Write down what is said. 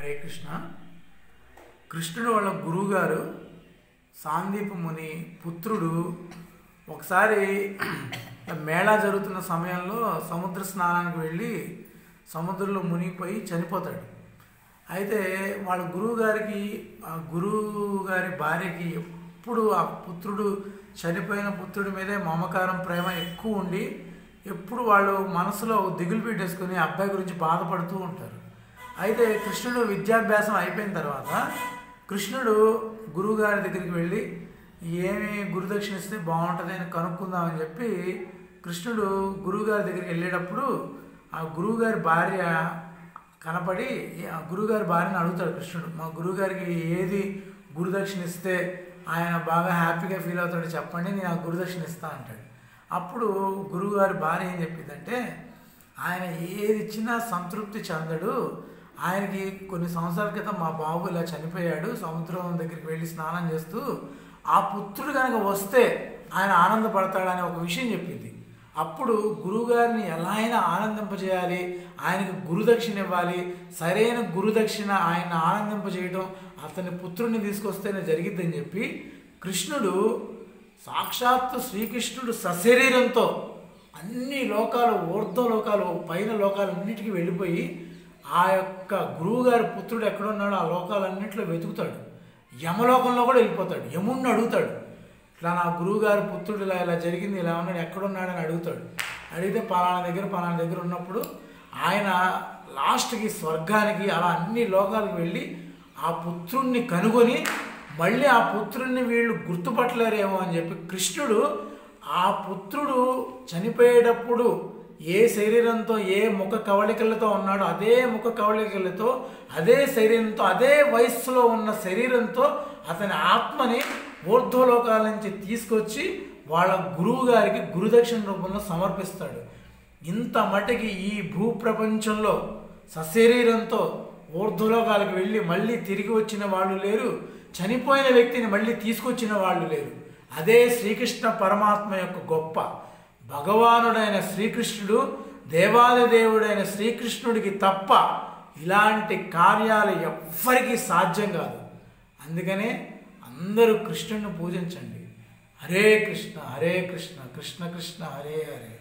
హరే కృష్ణ. కృష్ణుడు వాళ్ళ గురువుగారు సాందీప ముని పుత్రుడు ఒకసారి మేళా జరుగుతున్న సమయంలో సముద్ర స్నానానికి వెళ్ళి సముద్రంలో మునిగిపోయి చనిపోతాడు. అయితే వాళ్ళ గురువుగారికి ఆ గురువుగారి భార్యకి ఎప్పుడు ఆ పుత్రుడు చనిపోయిన పుత్రుడి మీదే మమకారం ప్రేమ ఎక్కువ ఉండి ఎప్పుడు వాళ్ళు మనసులో దిగులు పెట్టేసుకుని అబ్బాయి గురించి బాధపడుతూ ఉంటారు. అయితే కృష్ణుడు విద్యాభ్యాసం అయిపోయిన తర్వాత కృష్ణుడు గురువుగారి దగ్గరికి వెళ్ళి ఏమి గురుదక్షిణ ఇస్తే బాగుంటుంది అని కనుక్కుందామని చెప్పి కృష్ణుడు గురువుగారి దగ్గరికి వెళ్ళేటప్పుడు ఆ గురువుగారి భార్య కనపడి ఆ గురువుగారి భార్యని అడుగుతాడు కృష్ణుడు, మా గురువుగారికి ఏది గురుదక్షిణ ఇస్తే ఆయన బాగా హ్యాపీగా ఫీల్ అవుతాడో చెప్పండి, నేను ఆ గురుదక్షిణ ఇస్తా అంటాడు. అప్పుడు గురువుగారి భార్య ఏం చెప్పిందంటే, ఆయన ఏది ఇచ్చినా సంతృప్తి చెందడు, ఆయనకి కొన్ని సంవత్సరాల క్రితం మా బాబు ఇలా చనిపోయాడు, సముద్రం దగ్గరికి వెళ్ళి స్నానం చేస్తూ ఆ పుత్రుడు కనుక వస్తే ఆయన ఆనందపడతాడని ఒక విషయం చెప్పింది. అప్పుడు గురువుగారిని ఎలా అయినా ఆనందింపజేయాలి, ఆయనకి గురుదక్షిణ ఇవ్వాలి, సరైన గురుదక్షిణ ఆయన ఆనందింపజేయడం అతని పుత్రుడిని తీసుకొస్తేనే జరిగిద్దని చెప్పి కృష్ణుడు సాక్షాత్తు శ్రీకృష్ణుడు సశరీరంతో అన్ని లోకాలు ఊర్ధ్వలోకాలు పైన లోకాలన్నిటికీ వెళ్ళిపోయి ఆ యొక్క గురువుగారి పుత్రుడు ఎక్కడున్నాడో ఆ లోకాలన్నింటిలో వెతుకుతాడు. యమలోకంలో కూడా వెళ్ళిపోతాడు. యముణ్ణి అడుగుతాడు, ఇట్లా నా గురువుగారి పుత్రుడు ఇలా ఇలా జరిగింది, ఇలా ఉన్నాడు, ఎక్కడున్నాడని అడుగుతాడు. అడిగితే పలానా దగ్గర ఉన్నప్పుడు ఆయన లాస్ట్కి స్వర్గానికి అలా అన్ని లోకాలకు వెళ్ళి ఆ పుత్రుణ్ణి కనుగొని మళ్ళీ ఆ పుత్రుణ్ణి వీళ్ళు గుర్తుపట్టలేరేమో అని చెప్పి కృష్ణుడు ఆ పుత్రుడు చనిపోయేటప్పుడు ఏ శరీరంతో ఏ ముఖ కవళికలతో ఉన్నాడో అదే ముఖ కవళికలతో అదే శరీరంతో అదే వయస్సులో ఉన్న శరీరంతో అతని ఆత్మని ఊర్ధ్వలోకాల నుంచి తీసుకొచ్చి వాళ్ళ గురువు గారికి గురుదక్షిణ రూపంలో సమర్పిస్తాడు. ఇంత మటుకి ఈ భూప్రపంచంలో సశరీరంతో ఊర్ధ్వలోకాలకు వెళ్ళి మళ్ళీ తిరిగి వచ్చిన వాళ్ళు లేరు, చనిపోయిన వ్యక్తిని మళ్ళీ తీసుకొచ్చిన వాళ్ళు లేరు. అదే శ్రీకృష్ణ పరమాత్మ యొక్క గొప్ప. భగవానుడైన శ్రీకృష్ణుడు దేవాదిదేవుడైన శ్రీకృష్ణుడికి తప్ప ఇలాంటి కార్యాలు ఎవ్వరికీ సాధ్యం కాదు. అందుకనే అందరూ కృష్ణుడిని పూజించండి. హరే కృష్ణ కృష్ణ కృష్ణ హరే హరే.